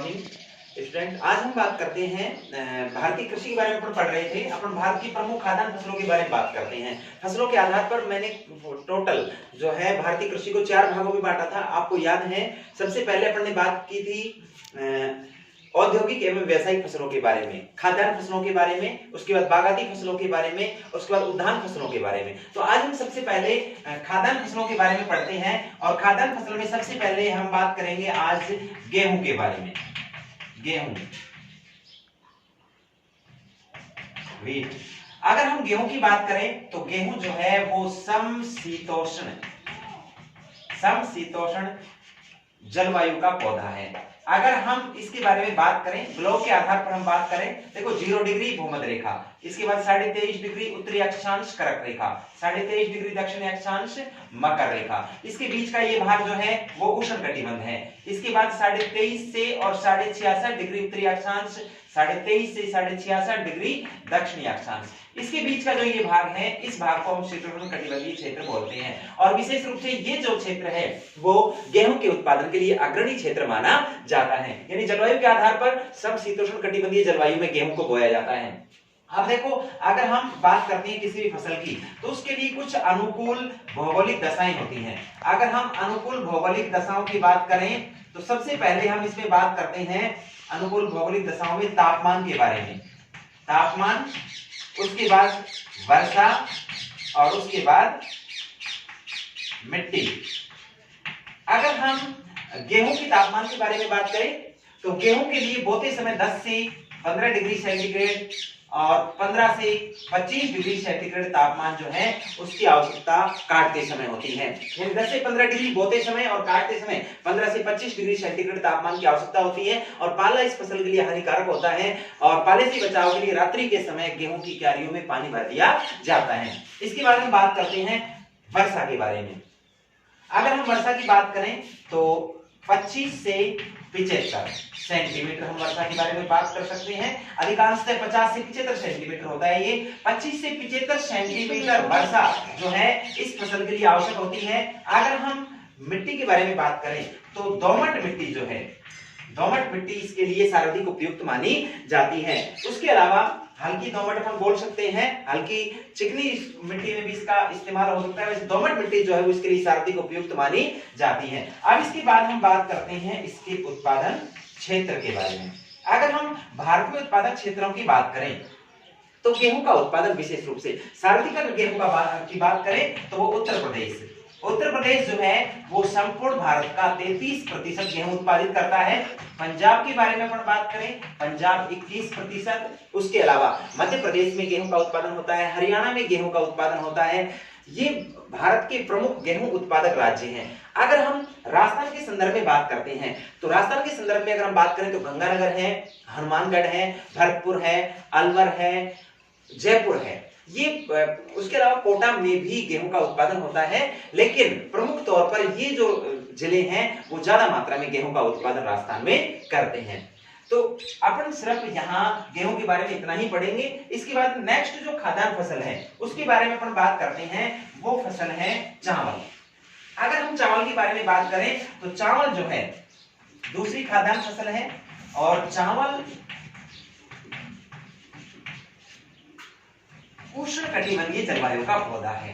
Morning student. आज हम बात करते हैं भारतीय कृषि के बारे में। अपन पढ़ रहे थे, अपन भारत की प्रमुख खाद्यान्न फसलों के बारे में बात करते हैं। फसलों के आधार पर मैंने टोटल जो है भारतीय कृषि को 4 भागों में बांटा था, आपको याद है। सबसे पहले अपन ने बात की थी औद्योगिक एवं व्यावसायिक फसलों के बारे में, खाद्यान्न फसलों के बारे में, उसके बाद बागायती फसलों के बारे में, उसके बाद उद्यान फसलों के बारे में। तो आज हम सबसे पहले खाद्यान्न फसलों के बारे में पढ़ते हैं। और खाद्यान्न फसलों में सबसे पहले हम बात करेंगे आज गेहूं के बारे में। गेहूं, व्हीट। अगर हम गेहूं की बात करें तो गेहूं जो है वो समशीतोष्ण जलवायु का पौधा है। अगर हम इसके बारे में बात करें, ब्लॉक के आधार पर हम बात करें, देखो 0 डिग्री भूमध्य रेखा, इसके बाद 23.5 डिग्री उत्तरी अक्षांश कर्क रेखा, 23.5 डिग्री दक्षिणी अक्षांश मकर रेखा, इसके बीच का ये भाग जो है वो उष्णकटिबंध है। इसके बाद 23.5 से और 66.5 डिग्री उत्तरी अक्षांश, 23.5 से 66.5 डिग्री दक्षिणी अक्षांश, इसके बीच का जो ये भाग है, इस भाग को हम शीतोष्णकटिबंधीय क्षेत्र बोलते हैं। और विशेष रूप से ये जो क्षेत्र है वो गेहूं के उत्पादन के लिए अग्रणी क्षेत्र माना जाता है। यानी जलवायु के आधार पर समशीतोष्णकटिबंधीय जलवायु में गेहूं को बोया जाता है। अब देखो, अगर हम बात करते हैं किसी भी फसल की, तो उसके लिए कुछ अनुकूल भौगोलिक दशाएं होती हैं। अगर हम अनुकूल भौगोलिक दशाओं की बात करें तो सबसे पहले हम इसमें बात करते हैं अनुकूल भौगोलिक दशाओं में तापमान के बारे में। तापमान, उसके बाद वर्षा और उसके बाद मिट्टी। अगर हम गेहूं की तापमान के बारे में बात करें तो गेहूं के लिए बोते समय 10 से 15 डिग्री सेंटीग्रेड और 15 से 25 डिग्री सेंटीग्रेड तापमान जो है उसकी आवश्यकता काटते समय होती है। यानी 10 से 15 डिग्री बोते समय और काटते समय 15 से 25 डिग्री सेंटीग्रेड तापमान की आवश्यकता होती है। और पाला इस फसल के लिए हानिकारक होता है और पाले से बचाव के लिए रात्रि के समय गेहूं की क्यारियों में पानी भर दिया जाता है। इसके बाद हम बात करते हैं वर्षा के बारे में। अगर हम वर्षा की बात करें तो 25 से 75 सेंटीमीटर हम वर्षा के बारे में बात कर सकते हैं। अधिकांशतः 50 से 75 सेंटीमीटर होता है। ये 25 से 75 सेंटीमीटर वर्षा जो है इस फसल के लिए आवश्यक होती है। अगर हम मिट्टी के बारे में बात करें तो दोमट मिट्टी जो है, दोमट मिट्टी इसके लिए सर्वाधिक उपयुक्त मानी जाती है। उसके अलावा हल्की दोमट हम बोल सकते हैं, हल्की चिकनी मिट्टी में भी इसका इस्तेमाल हो सकता है। वैसे दोमट मिट्टी जो है वो इसके लिए सर्वाधिक उपयुक्त मानी जाती है। अब इसके बाद हम बात करते हैं इसके उत्पादन क्षेत्र के बारे में। अगर हम भारत में उत्पादक क्षेत्रों की बात करें तो गेहूं का उत्पादन विशेष रूप से सर्वाधिक, अगर गेहूं की बात करें तो वो उत्तर प्रदेश जो है वो संपूर्ण भारत का 33% गेहूं उत्पादित करता है। पंजाब के बारे में अपन बात करें, पंजाब 21%। उसके अलावा मध्य प्रदेश में गेहूं का उत्पादन होता है, हरियाणा में गेहूं का उत्पादन होता है। ये भारत के प्रमुख गेहूं उत्पादक राज्य हैं। अगर हम राजस्थान के संदर्भ में बात करते हैं तो राजस्थान के संदर्भ में अगर हम बात करें तो गंगानगर है, हनुमानगढ़ है, भरतपुर है, अलवर है, जयपुर है। ये उसके अलावा कोटा में भी गेहूं का उत्पादन होता है। लेकिन प्रमुख तौर पर ये जो जिले हैं वो ज्यादा मात्रा में गेहूं का उत्पादन राजस्थान में करते हैं। तो अपन सिर्फ यहाँ गेहूं के बारे में इतना ही पढ़ेंगे। इसके बाद नेक्स्ट जो खाद्यान्न फसल है उसके बारे में अपन बात करते हैं, वो फसल है चावल। अगर हम चावल के बारे में बात करें तो चावल जो है दूसरी खाद्यान्न फसल है। और चावल उष्णकटिबंधीय जलवायु का पौधा है।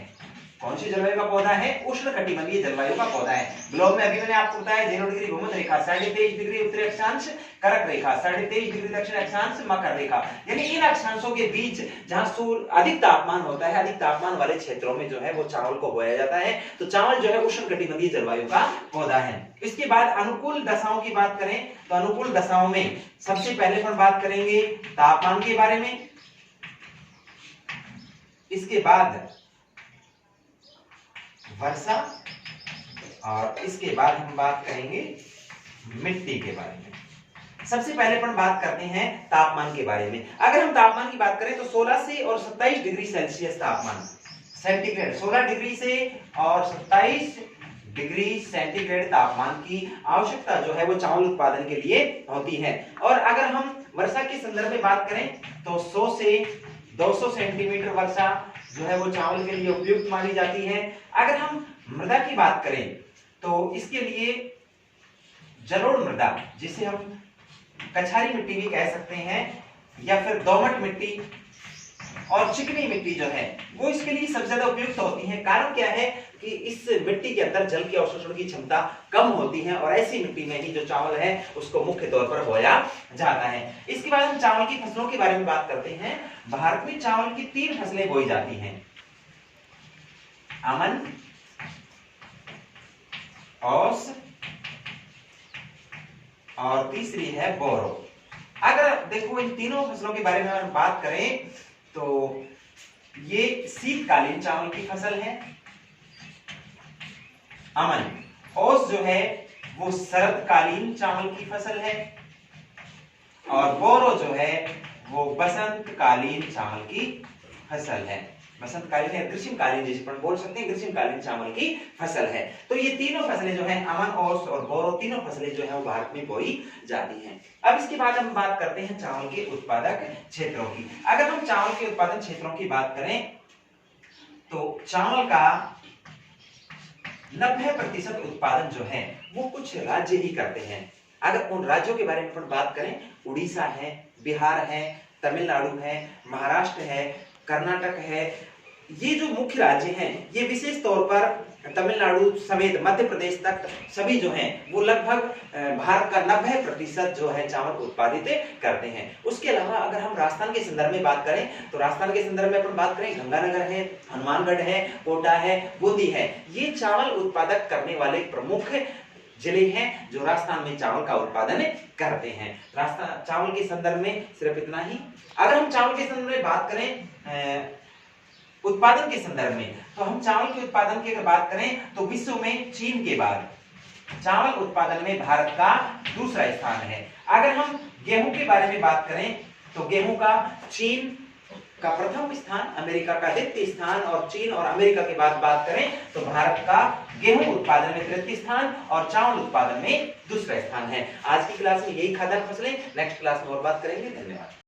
कौन सी जलवायु का पौधा है? उष्णकटिबंधीय जलवायु का पौधा है। ग्लोब में अभी मैंने आपको बताया 0 डिग्री भूमध्य रेखा, 23.5 डिग्री उत्तरी अक्षांश कर्क रेखा, 23.5 डिग्री दक्षिण अक्षांश मकर रेखा। यानी इन अक्षांशों के बीच जहां अधिक तापमान होता है, अधिक तापमान वाले क्षेत्रों में जो है वो चावल को बोया जाता है। तो चावल जो है उष्णकटिबंधीय जलवायु का पौधा है। इसके बाद अनुकूल दशाओं की बात करें तो अनुकूल दशाओं में सबसे पहले हम बात करेंगे तापमान के बारे में। इसके बाद वर्षा और इसके बाद हम बात करेंगे मिट्टी के बारे में। सबसे पहले अपन बात करते हैं तापमान के बारे में। अगर हम तापमान की बात करें तो 16 से और 27 डिग्री सेल्सियस तापमान सेंटीग्रेड, 16 डिग्री से और 27 डिग्री सेंटीग्रेड तापमान की आवश्यकता जो है वो चावल उत्पादन के लिए होती है। और अगर हम वर्षा के संदर्भ में बात करें तो 100 से 200 सेंटीमीटर वर्षा जो है वो चावल के लिए उपयुक्त मानी जाती है। अगर हम मृदा की बात करें तो इसके लिए जलोढ़ मृदा, जिसे हम कछारी मिट्टी भी कह सकते हैं, या फिर दोमट मिट्टी और चिकनी मिट्टी जो है वो इसके लिए सबसे ज्यादा उपयुक्त होती है। कारण क्या है कि इस मिट्टी के अंदर जल के अवशोषण की क्षमता कम होती है और ऐसी मिट्टी में ही जो चावल है उसको मुख्य तौर पर बोया जाता है। इसके बाद हम चावल की फसलों के बारे में बात करते हैं। भारत में चावल की 3 फसलें बोई जाती हैं, अमन, औस और तीसरी है बोरो। अगर देखो इन तीनों फसलों के बारे में हम बात करें तो ये शीतकालीन चावल की फसल है, अमन, ओस जो है वो शरदकालीन चावल की फसल है, और बोरो जो है वो बसंतकालीन चावल की फसल है। बसंतकालीन या ग्रीष्मकालीन जिसे अपन बोल सकते हैं, ग्रीष्मकालीन चावल की फसल है। तो ये तीनों फसलें जो हैं, अमन, ओस और बोरो, तीनों फसलें जो है वो भारत में बोई जाती हैं। अब इसके बाद हम बात करते हैं चावल के उत्पादक क्षेत्रों की। अगर हम चावल के उत्पादन क्षेत्रों की बात करें तो चावल का 90% उत्पादन जो है वो कुछ राज्य ही करते हैं। अगर उन राज्यों के बारे में अपन बात करें, उड़ीसा है, बिहार है, तमिलनाडु है, महाराष्ट्र है, कर्नाटक है, ये जो मुख्य राज्य हैं ये विशेष तौर पर तमिलनाडु समेत मध्य प्रदेश तक सभी जो हैं वो लगभग भारत का 90% जो है चावल उत्पादित करते हैं। उसके अलावा अगर हम राजस्थान के संदर्भ में बात करें तो राजस्थान के संदर्भ में अपन बात करें, गंगानगर है, हनुमानगढ़ है, कोटा है, बूंदी है, ये चावल उत्पादक करने वाले प्रमुख जिले हैं जो राजस्थान में चावल का उत्पादन करते हैं। राजस्थान चावल के संदर्भ में सिर्फ इतना ही। अगर हम चावल के संदर्भ में बात करें उत्पादन के संदर्भ में, तो हम चावल के उत्पादन की अगर बात करें तो विश्व में चीन के बाद चावल उत्पादन में भारत का दूसरा स्थान है। अगर हम गेहूं के बारे में बात करें तो गेहूं का चीन का प्रथम स्थान, अमेरिका का द्वितीय स्थान, और चीन और अमेरिका के बाद बात करें तो भारत का गेहूं उत्पादन में तृतीय स्थान और चावल उत्पादन में दूसरा स्थान है। आज की क्लास में यही खाद्यान्न फसलें, नेक्स्ट क्लास में और बात करेंगे। धन्यवाद।